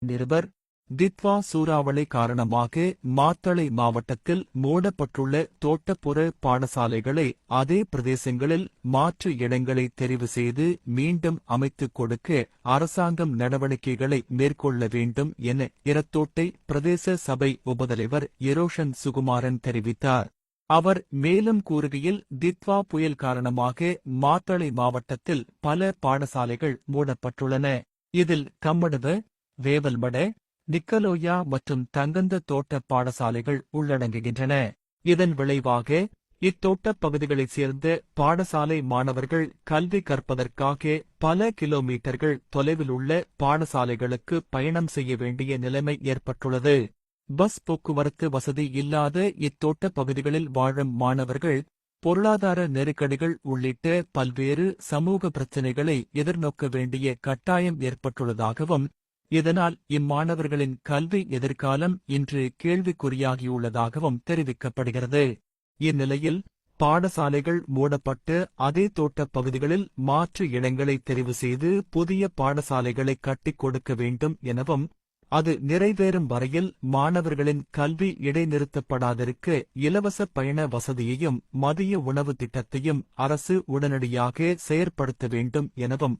நிருபர் தித்வா சூறாவளி காரணமாக மாத்தளை மாவட்டத்தில் மூடப்பட்டுள்ள தோட்டப்புற பாடசாலைகளை அதே பிரதேசங்களில் மாற்று இடங்களை தெரிவு செய்து மீண்டும் அமைத்துக் கொடுக்க அரசாங்கம் நடவடிக்கைகளை மேற்கொள்ள வேண்டும் என இரத்தோட்டை பிரதேச சபை உபதலைவர் எரோஷன் சுகுமாரன் தெரிவித்தார். அவர் மேலும் கூறுகையில், தித்வா புயல் காரணமாக மாத்தளை மாவட்டத்தில் பல பாடசாலைகள் மூடப்பட்டுள்ளன. இதில் கம்மடுவ, வேவல்மட, நிக்கலோயா மற்றும் தங்கந்த தோட்ட பாடசாலைகள் உள்ளடங்குகின்றன. இதன் விளைவாக இத்தோட்டப் பகுதிகளைச் சேர்ந்த பாடசாலை மாணவர்கள் கல்வி கற்பதற்காக பல கிலோமீட்டர்கள் தொலைவில் உள்ள பாடசாலைகளுக்கு பயணம் செய்ய வேண்டிய நிலைமை ஏற்பட்டுள்ளது. பஸ் போக்குவரத்து வசதி இல்லாத இத்தோட்டப் பகுதிகளில் வாழும் மாணவர்கள் பொருளாதார நெருக்கடிகள் உள்ளிட்ட பல்வேறு சமூக பிரச்சினைகளை எதிர்நோக்க வேண்டிய கட்டாயம் ஏற்பட்டுள்ளதாகவும், இதனால் இம்மாணவர்களின் கல்வி எதிர்காலம் இன்று கேள்விக்குறியாகியுள்ளதாகவும் தெரிவிக்கப்படுகிறது. இந்நிலையில் பாடசாலைகள் மூடப்பட்டு அதே தோட்டப் பகுதிகளில் மாற்று இடங்களை தெரிவு செய்து புதிய பாடசாலைகளை கட்டிக் கொடுக்க வேண்டும் எனவும், அது நிறைவேறும் வரையில் மாணவர்களின் கல்வி இடைநிறுத்தப்படாதிருக்க இலவச பயண வசதியையும் மதிய உணவு திட்டத்தையும் அரசு உடனடியாக செயற்படுத்த வேண்டும் எனவும்